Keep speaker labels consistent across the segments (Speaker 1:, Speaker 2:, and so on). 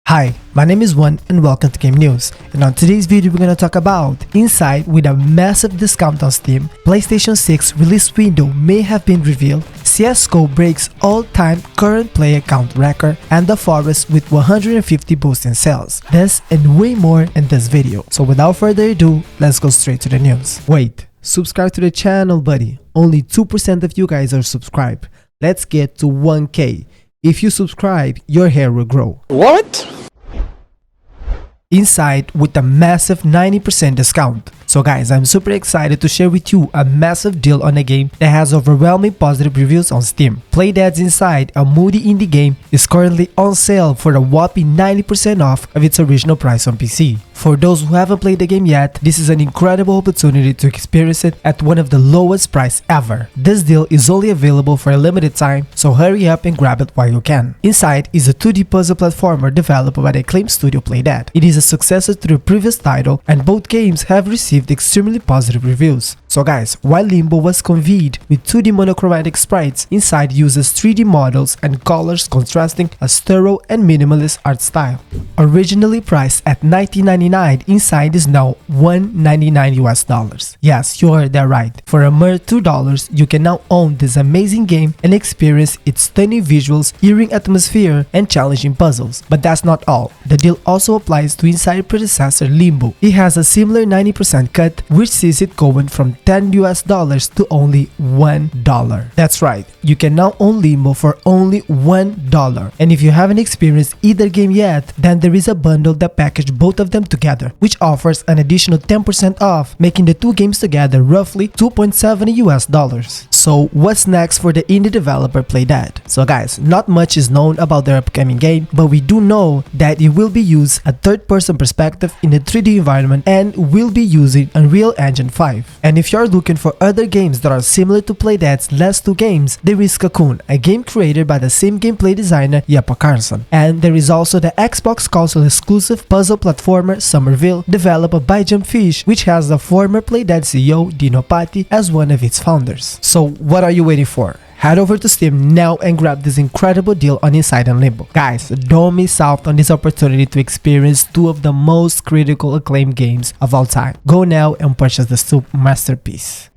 Speaker 1: Hi, my name is Whit and welcome to Game News, and on today's video we're gonna talk about Inside with a massive discount on Steam, PlayStation 6 release window may have been revealed, CSGO breaks all-time current player count record, and The Forest with 150 boosts in sales. This and way more in this video. So without further ado, let's go straight to the news. Wait, subscribe to the channel buddy. Only 2% of you guys are subscribed. Let's get to 1k. If you subscribe, your hair will grow.
Speaker 2: What?
Speaker 1: Inside with a massive 90% discount. So guys, I'm super excited to share with you a massive deal on a game that has overwhelming positive reviews on Steam. Playdead's Inside, a moody indie game, is currently on sale for a whopping 90% off of its original price on PC. For those who haven't played the game yet, this is an incredible opportunity to experience it at one of the lowest price ever. This deal is only available for a limited time, so hurry up and grab it while you can. Inside is a 2D puzzle platformer developed by the acclaimed studio Playdead. It is a successor to the previous title, and both games have received extremely positive reviews. So guys, while Limbo was conveyed with 2D monochromatic sprites, Inside uses 3D models and colors contrasting a thorough and minimalist art style. Originally priced at $19.99, Inside is now $1.99 US. Yes, you heard that right. For a mere $2, you can now own this amazing game and experience its stunning visuals, eerie atmosphere, and challenging puzzles. But that's not all. The deal also applies to Inside predecessor Limbo. It has a similar 90% cut, which sees it going from $10 US to only $1. That's right, you can now own Limbo for only $1. And if you haven't experienced either game yet, then there is a bundle that packages both of them together, which offers an additional 10% off, making the two games together roughly $2.70 US. So what's next for the indie developer Playdead? So guys, not much is known about their upcoming game, but we do know that it will be used a third-person perspective in a 3D environment and will be using Unreal Engine 5. And if you're looking for other games that are similar to Playdead's last two games, there is Concurrent, a game created by the same gameplay designer Concurrent. And there is also the Xbox console exclusive puzzle platformer Somerville, developed by Jumpfish, which has the former Playdead CEO Dino Patti as one of its founders. So what are you waiting for? Head over to Steam now and grab this incredible deal on Inside and Limbo. Guys, don't miss out on this opportunity to experience two of the most critical acclaimed games of all time. Go now and purchase the super masterpiece.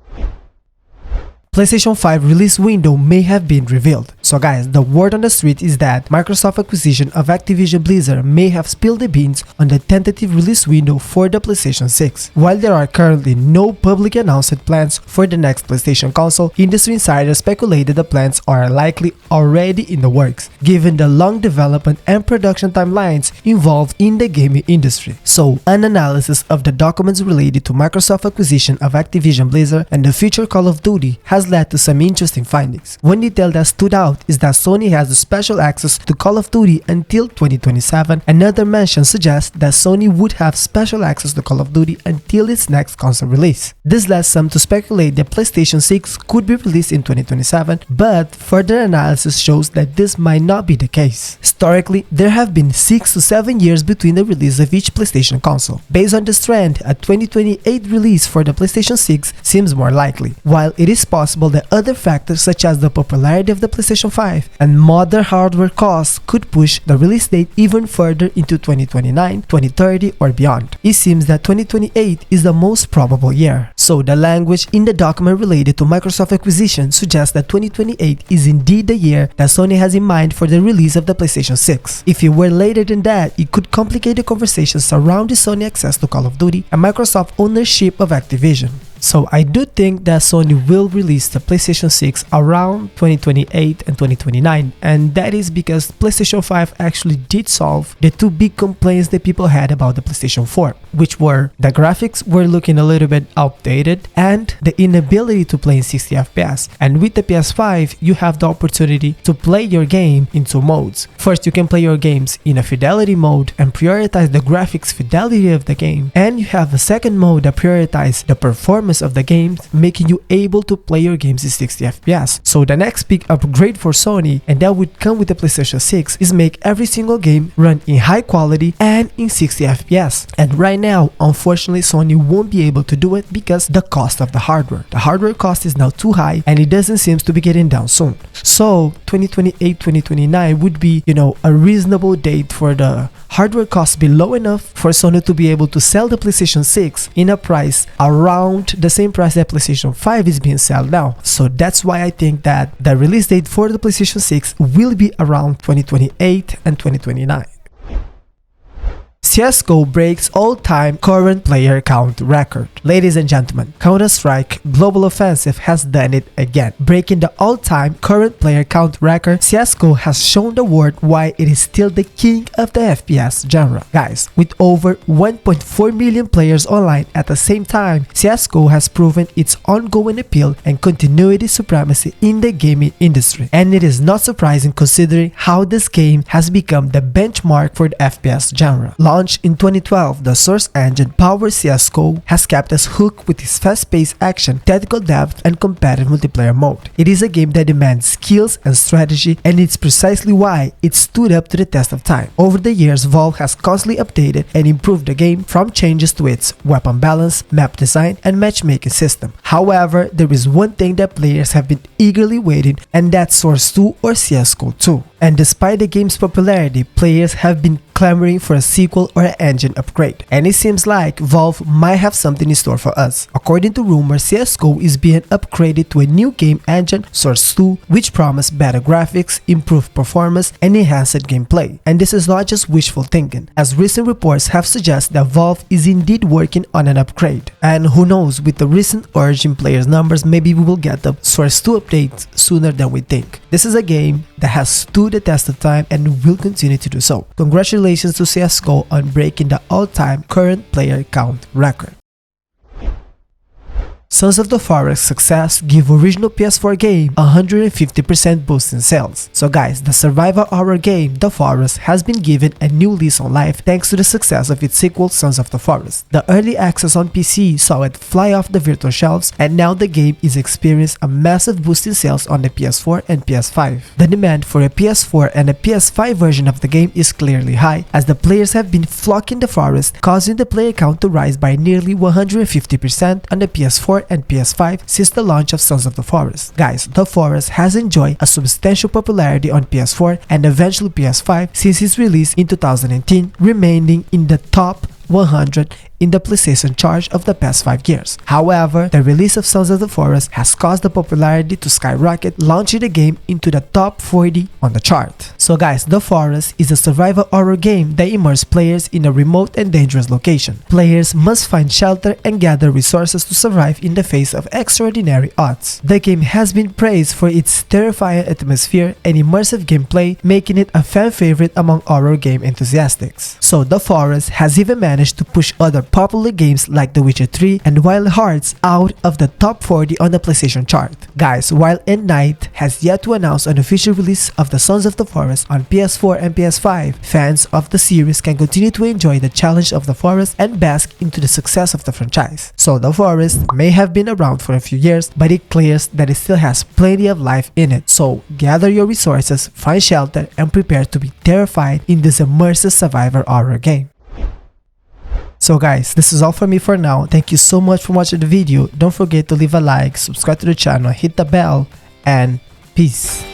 Speaker 1: PlayStation 5 release window may have been revealed. So guys, the word on the street is that Microsoft acquisition of Activision Blizzard may have spilled the beans on the tentative release window for the PlayStation 6. While there are currently no publicly announced plans for the next PlayStation console, industry insiders speculated the plans are likely already in the works, given the long development and production timelines involved in the gaming industry. So, an analysis of the documents related to Microsoft acquisition of Activision Blizzard and the future Call of Duty has led to some interesting findings. One detail that stood out is that Sony has the special access to Call of Duty until 2027. Another mention suggests that Sony would have special access to Call of Duty until its next console release. This led some to speculate that PlayStation 6 could be released in 2027, but further analysis shows that this might not be the case. Historically, there have been 6 to 7 years between the release of each PlayStation console. Based on this trend, a 2028 release for the PlayStation 6 seems more likely, while it is possible that other factors such as the popularity of the PlayStation 5 and modern hardware costs could push the release date even further into 2029, 2030 or beyond. It seems that 2028 is the most probable year. So the language in the document related to Microsoft acquisition suggests that 2028 is indeed the year that Sony has in mind for the release of the PlayStation 6. If it were later than that, it could complicate the conversations surrounding Sony access to Call of Duty and Microsoft ownership of Activision. So I do think that Sony will release the PlayStation 6 around 2028 and 2029, and that is because PlayStation 5 actually did solve the two big complaints that people had about the PlayStation 4, which were the graphics were looking a little bit outdated and the inability to play in 60 FPS. And with the PS5, you have the opportunity to play your game in two modes. First, you can play your games in a fidelity mode and prioritize the graphics fidelity of the game, and you have a second mode that prioritizes the performance of the games, making you able to play your games in 60 FPS. So the next big upgrade for Sony, and that would come with the PlayStation 6, is make every single game run in high quality and in 60 FPS. And right now, unfortunately, Sony won't be able to do it because the cost of the hardware. The hardware cost is now too high and it doesn't seem to be getting down soon. So 2028, 2029 would be, a reasonable date for the hardware costs be low enough for Sony to be able to sell the PlayStation 6 in a price around the same price that PlayStation 5 is being sold now. So that's why I think that the release date for the PlayStation 6 will be around 2028 and 2029. CSGO breaks all-time current player count record. Ladies and gentlemen, Counter-Strike Global Offensive has done it again. Breaking the all-time current player count record, CSGO has shown the world why it is still the king of the FPS genre. Guys, with over 1.4 million players online at the same time, CSGO has proven its ongoing appeal and continuity supremacy in the gaming industry. And it is not surprising considering how this game has become the benchmark for the FPS genre. Launched in 2012, the Source Engine powered CSGO has kept us hooked with its fast-paced action, tactical depth, and competitive multiplayer mode. It is a game that demands skills and strategy, and it's precisely why it stood up to the test of time. Over the years, Valve has constantly updated and improved the game, from changes to its weapon balance, map design, and matchmaking system. However, there is one thing that players have been eagerly waiting, and that's Source 2 or CSGO 2. And despite the game's popularity, players have been clamoring for a sequel or an engine upgrade. And it seems like Valve might have something in store for us. According to rumors, CSGO is being upgraded to a new game engine, Source 2, which promise better graphics, improved performance, and enhanced gameplay. And this is not just wishful thinking, as recent reports have suggested that Valve is indeed working on an upgrade. And who knows, with the recent urge in players' numbers, maybe we will get the Source 2 update sooner than we think. This is a game that has stood the test of time and will continue to do so. Congratulations to CSGO on breaking the all-time current player count record. Sons of the Forest success give original PS4 game 150% boost in sales. So guys, the survival horror game The Forest has been given a new lease on life thanks to the success of its sequel Sons of the Forest. The early access on PC saw it fly off the virtual shelves, and now the game is experiencing a massive boost in sales on the PS4 and PS5. The demand for a PS4 and a PS5 version of the game is clearly high, as the players have been flocking the Forest, causing the player count to rise by nearly 150% on the PS4 and PS5 since the launch of Sons of the Forest. Guys, The Forest has enjoyed a substantial popularity on PS4 and eventually PS5 since its release in 2018, remaining in the top 100 in the PlayStation chart of the past 5 years. However, the release of Sons of the Forest has caused the popularity to skyrocket, launching the game into the top 40 on the chart. So guys, The Forest is a survival horror game that immerses players in a remote and dangerous location. Players must find shelter and gather resources to survive in the face of extraordinary odds. The game has been praised for its terrifying atmosphere and immersive gameplay, making it a fan favorite among horror game enthusiasts. So The Forest has even managed to push other popular games like The Witcher 3 and Wild Hearts out of the top 40 on the PlayStation chart. Guys, while N-Night has yet to announce an official release of the Sons of the Forest on PS4 and PS5, fans of the series can continue to enjoy the challenge of the Forest and bask into the success of the franchise. So The Forest may have been around for a few years, but it clears that it still has plenty of life in it. So gather your resources, find shelter, and prepare to be terrified in this immersive survivor horror game. So guys, this is all for me for now. Thank you so much for watching the video. Don't forget to leave a like, subscribe to the channel, hit the bell, and peace.